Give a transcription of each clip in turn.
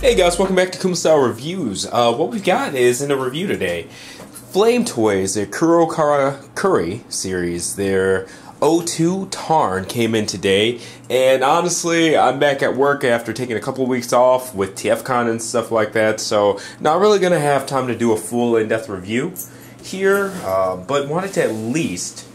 Hey guys, welcome back to Kuma Style Reviews. What we've got is in a review today. Flame Toys, their Kuro Kuri series, their O2 Tarn came in today, and honestly, I'm back at work after taking a couple of weeks off with TFCon and stuff like that, so not really going to have time to do a full in-depth review here, but wanted to at least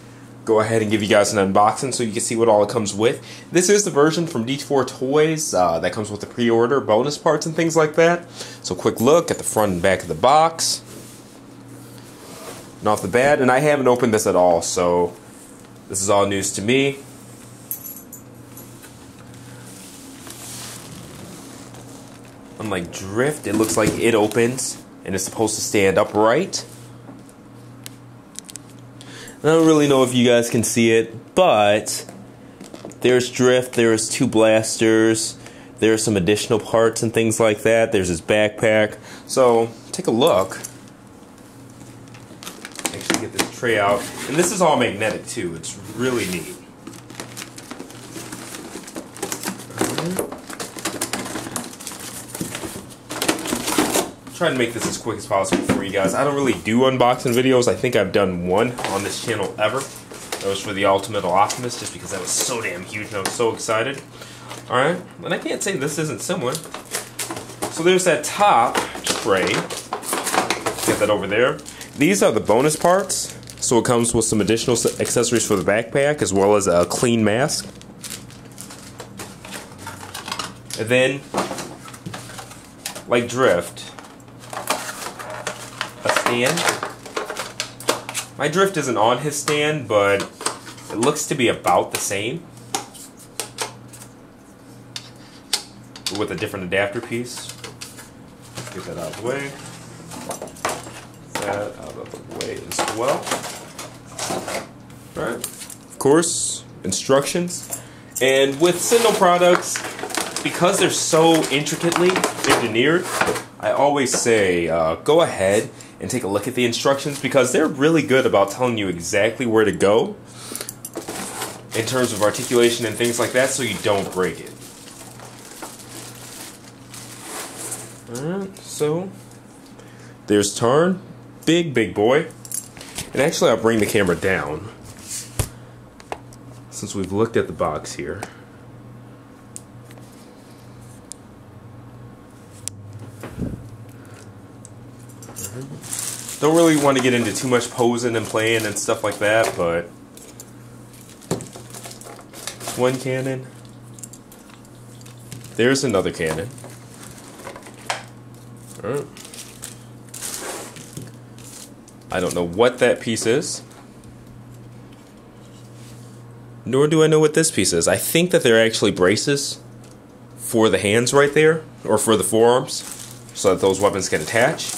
go ahead and give you guys an unboxing so you can see what all it comes with. This is the version from D4 Toys that comes with the pre-order bonus parts and things like that. So quick look at the front and back of the box. And off the bat, and I haven't opened this at all, so this is all news to me. Unlike Drift, it looks like it opens and is supposed to stand upright. I don't really know if you guys can see it, but there's Drift, there's two blasters, there's some additional parts and things like that. There's his backpack. So, take a look. Actually get this tray out. And this is all magnetic too. It's really neat. Trying to make this as quick as possible for you guys. I don't really do unboxing videos. I think I've done one on this channel ever. That was for the Ultimate Optimus, just because that was so damn huge and I was so excited. Alright, and I can't say this isn't similar. So there's that top tray. Get that over there. These are the bonus parts. So it comes with some additional accessories for the backpack, as well as a clean mask. And then, like Drift, a stand. My Drift isn't on his stand, but it looks to be about the same, with a different adapter piece. Get that out of the way. That out of the way as well. Alright. Of course, instructions. And with Signal products, because they're so intricately engineered, I always say go ahead and take a look at the instructions, because they're really good about telling you exactly where to go in terms of articulation and things like that, so you don't break it. Alright, so there's Tarn, big boy. And actually I'll bring the camera down since we've looked at the box here. Don't really want to get into too much posing and playing and stuff like that, but one cannon. There's another cannon. Alright. I don't know what that piece is, nor do I know what this piece is. I think that they're actually braces for the hands right there, or for the forearms, so that those weapons can attach.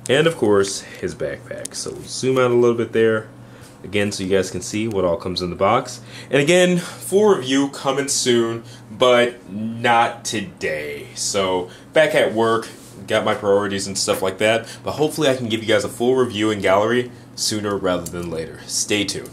And of course, his backpack. So zoom out a little bit there, again, so you guys can see what all comes in the box. And again, full review coming soon, but not today. So back at work, got my priorities and stuff like that, but hopefully I can give you guys a full review and gallery sooner rather than later. Stay tuned.